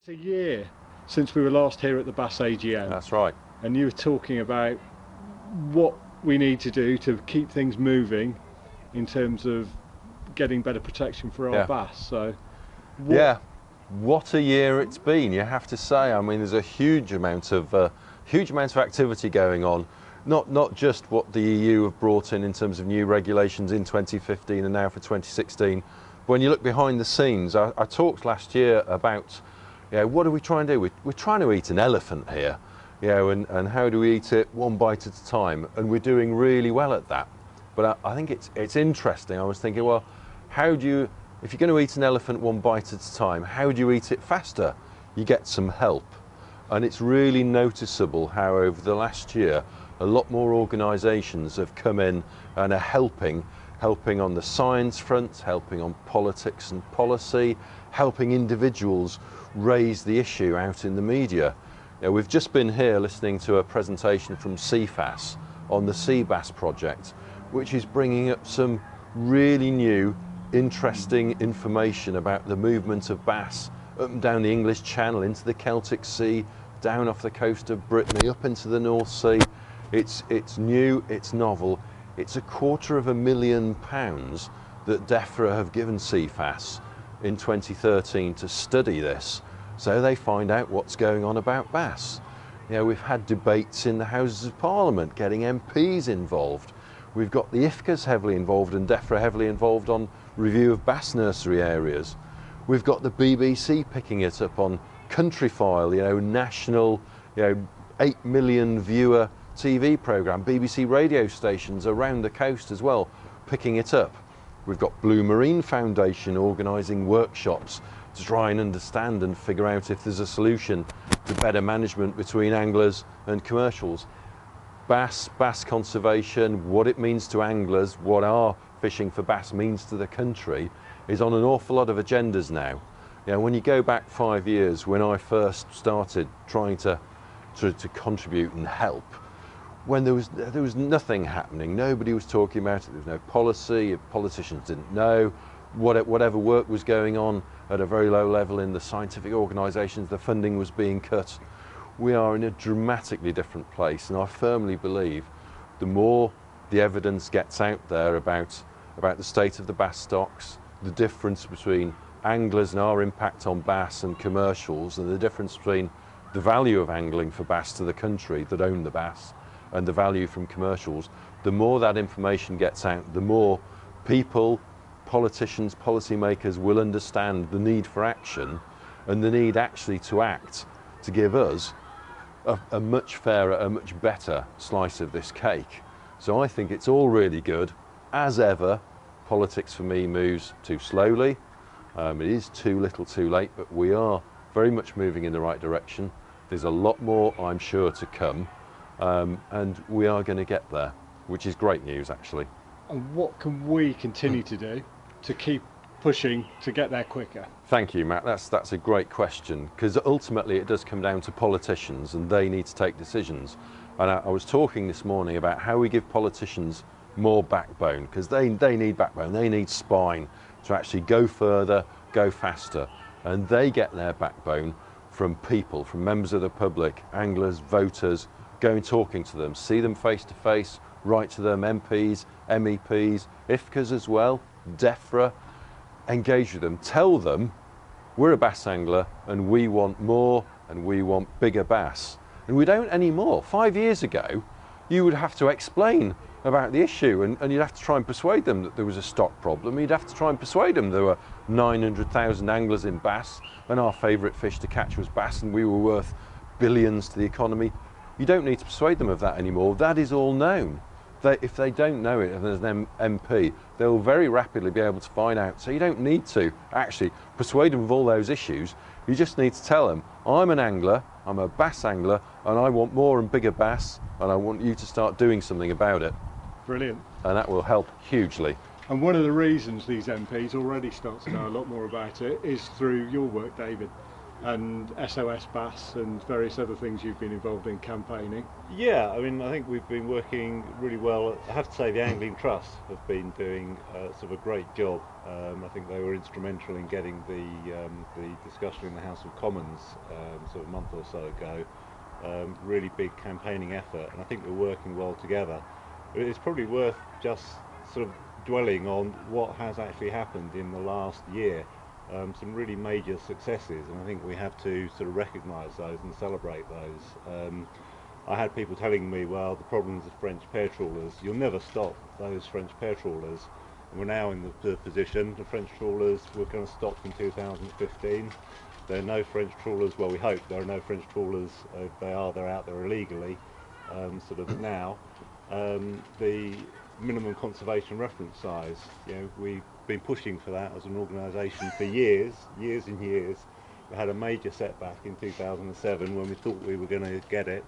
It's a year since we were last here at the Bass AGM. That's right. And you were talking about what we need to do to keep things moving in terms of getting better protection for our bass. So, what a year it's been, you have to say. I mean, there's a huge amount of activity going on. Not just what the EU have brought in terms of new regulations in 2015 and now for 2016. But when you look behind the scenes, I talked last year about, what do we try and do? We're trying to eat an elephant here, and how do we eat it one bite at a time? And we're doing really well at that. But I think it's interesting. I was thinking, well, if you're going to eat an elephant one bite at a time, how do you eat it faster? You get some help. And it's really noticeable how over the last year, a lot more organisations have come in and are helping on the science front, helping on politics and policy, helping individuals raise the issue out in the media. We've just been here listening to a presentation from CFAS on the sea bass project, which is bringing up some really new, interesting information about the movement of bass up and down the English Channel, into the Celtic Sea, down off the coast of Brittany, up into the North Sea. It's new, it's novel. It's £250,000 that DEFRA have given CFAS in 2013 to study this, so they find out what's going on about bass. We've had debates in the Houses of Parliament, getting MPs involved. We've got the IFCAs heavily involved and DEFRA heavily involved on review of bass nursery areas. We've got the BBC picking it up on Countryfile, national, 8 million viewer TV programme, BBC radio stations around the coast as well, picking it up. We've got Blue Marine Foundation organising workshops to try and understand and figure out if there's a solution to better management between anglers and commercials. Bass conservation, what it means to anglers, what our fishing for bass means to the country, is on an awful lot of agendas now. When you go back 5 years, when I first started trying to contribute and help, when there was nothing happening, nobody was talking about it, there was no policy, politicians didn't know, whatever work was going on at a very low level in the scientific organisations, the funding was being cut. We are in a dramatically different place, and I firmly believe the more the evidence gets out there about the state of the bass stocks, the difference between anglers and our impact on bass and commercials, and the difference between the value of angling for bass to the country that own the bass and the value from commercials, the more that information gets out, the more people, politicians, policymakers will understand the need for action and the need actually to act to give us a much fairer, a much better slice of this cake. So I think it's all really good. As ever, politics for me moves too slowly. It is too little too late, but we are very much moving in the right direction. There's a lot more, I'm sure, to come, and we are going to get there, which is great news actually. And what can we continue to do to keep pushing to get there quicker? Thank you, Matt. That's a great question, because ultimately it does come down to politicians and they need to take decisions. And I was talking this morning about how we give politicians more backbone, because they need backbone, they need spine to actually go further, go faster. And they get their backbone from people, from members of the public, anglers, voters, going talking to them, see them face to face, write to them, MPs, MEPs, IFCAs as well, DEFRA, engage with them, tell them we're a bass angler and we want more and we want bigger bass. And we don't anymore. 5 years ago, you would have to explain about the issue and you'd have to try and persuade them that there was a stock problem. You'd have to try and persuade them there were 900,000 anglers in bass and our favourite fish to catch was bass and we were worth billions to the economy. You don't need to persuade them of that anymore. That is all known. If they don't know it as an MP, they'll very rapidly be able to find out. So you don't need to actually persuade them of all those issues. You just need to tell them, I'm an angler, I'm a bass angler, and I want more and bigger bass, and I want you to start doing something about it. Brilliant. And that will help hugely. And one of the reasons these MPs already start to know a lot more about it is through your work, David. and SOS Bass and various other things you've been involved in campaigning. Yeah, I mean, I think we've been working really well. I have to say the Angling Trust have been doing sort of a great job. I think they were instrumental in getting the discussion in the House of Commons sort of a month or so ago. Really big campaigning effort, and I think we're working well together. It's probably worth just sort of dwelling on what has actually happened in the last year. Some really major successes, and I think we have to sort of recognise those and celebrate those. I had people telling me, well, the problems of French pear trawlers, you'll never stop those French pear trawlers. And we're now in the position, the French trawlers were going to stop in 2015. There are no French trawlers, well, we hope there are no French trawlers, if they are, they're out there illegally, sort of now. The minimum conservation reference size, you know, we've been pushing for that as an organisation for years and years. We had a major setback in 2007 when we thought we were going to get it,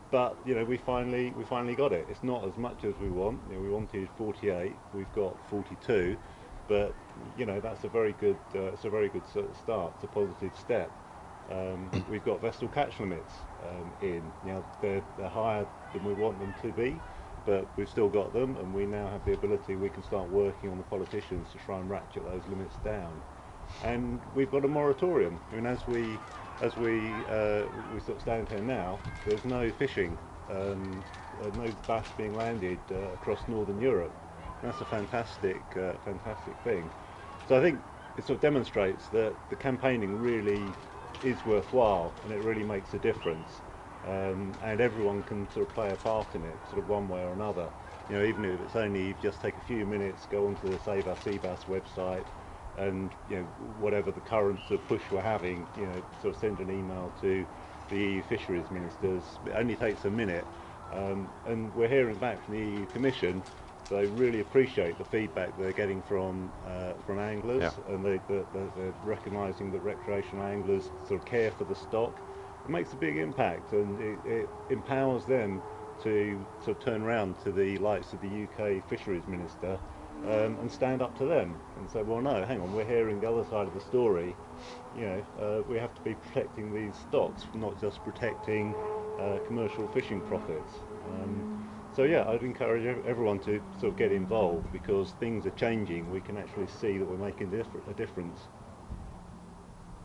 but you know, we finally got it. It's not as much as we want. You know, we wanted 48, we've got 42, but you know, that's a very good sort of start. It's a positive step. We've got vessel catch limits in. You know, they're higher than we want them to be, but we've still got them, and we now have the ability, we can start working on the politicians to try and ratchet those limits down. And we've got a moratorium. I mean, as we sort of stand here now, there's no fishing, no bass being landed across Northern Europe. That's a fantastic thing. So I think it sort of demonstrates that the campaigning really is worthwhile, and it really makes a difference. And everyone can sort of play a part in it, sort of one way or another. You know, even if it's only just take a few minutes, go onto the Save Our Sea Bass website, and you know, whatever the current sort of push we're having, you know, sort of send an email to the EU fisheries ministers. It only takes a minute, and we're hearing back from the EU Commission. They really appreciate the feedback they're getting from anglers, yeah. And they're recognising that recreational anglers sort of care for the stock. It makes a big impact, and it empowers them to sort of turn around to the likes of the UK Fisheries Minister and stand up to them and say, well, no, hang on, we're hearing the other side of the story. You know, we have to be protecting these stocks, not just protecting commercial fishing profits. So yeah, I'd encourage everyone to sort of get involved, because things are changing. We can actually see that we're making a difference.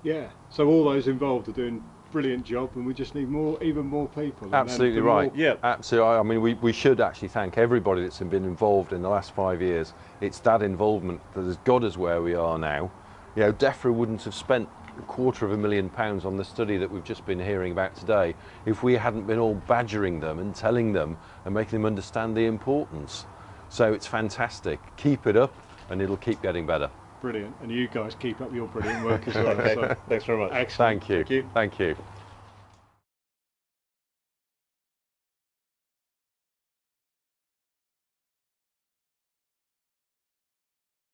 Yeah, so all those involved are doing a brilliant job, and we just need even more people. Absolutely right. Yeah, absolutely. I mean, we should actually thank everybody that's been involved in the last 5 years. It's that involvement that has got us where we are now. You know, DEFRA wouldn't have spent £250,000 on the study that we've just been hearing about today if we hadn't been all badgering them and telling them and making them understand the importance. So it's fantastic. Keep it up, and it'll keep getting better. Brilliant. And you guys keep up your brilliant work as well. Okay. So, thanks very much. Excellent. Thank you. Thank you. Thank you.